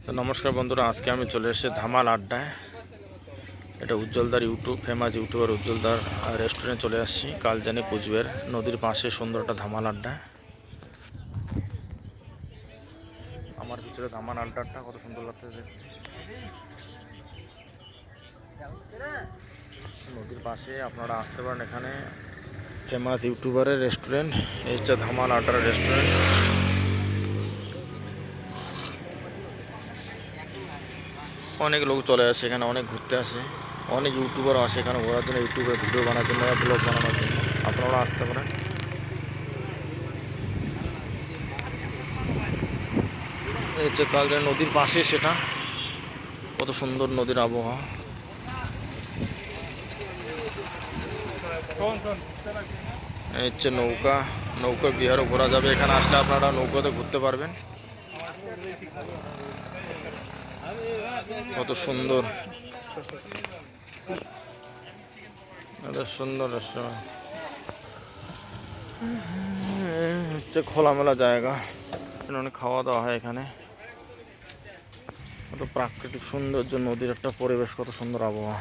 তো নমস্কার বন্ধুরা, আজকে আমি চলে এসেছি ধামাল আড্ডায়। এটা উজ্জ্বলদার ফেমাস ইউটিউবার উজ্জ্বলদার রেস্টুরেন্টে চলে আসছি। কালজানি কুচবিহার নদীর পাশে সুন্দর একটা ধামাল আড্ডা। আমার পিছনে ধামাল আড্ডাটা কত সুন্দর লাগছে দেখতে। নদীর পাশে আপনারা আসতে পারেন। এখানে ফেমাস ইউটিউবারের রেস্টুরেন্ট, এই হচ্ছে ধামাল আড্ডার রেস্টুরেন্ট। অনেক লোক চলে আসে এখানে, অনেক ঘুরতে আসে, অনেক ইউটিউবার আসে এখানে ঘোরার জন্য, ইউটিউবে ভিডিও বানানোর জন্য, ব্লগ বানানোর জন্য। আপনারা আসতে পারেন। এই হচ্ছে কালজানি নদীর পাশে, সেটা কত সুন্দর নদীর আবহাওয়া। এই হচ্ছে নৌকা, নৌকা বিহারও ঘোরা যাবে। এখানে আসলে আপনারা নৌকাতে ঘুরতে পারবেন। কত সুন্দর, এত সুন্দর রেস্টুরেন্ট। হচ্ছে খোলামেলা জায়গা, অনেক খাওয়া দাওয়া হয় এখানে। কত প্রাকৃতিক সৌন্দর্য, নদীর একটা পরিবেশ, কত সুন্দর আবহাওয়া।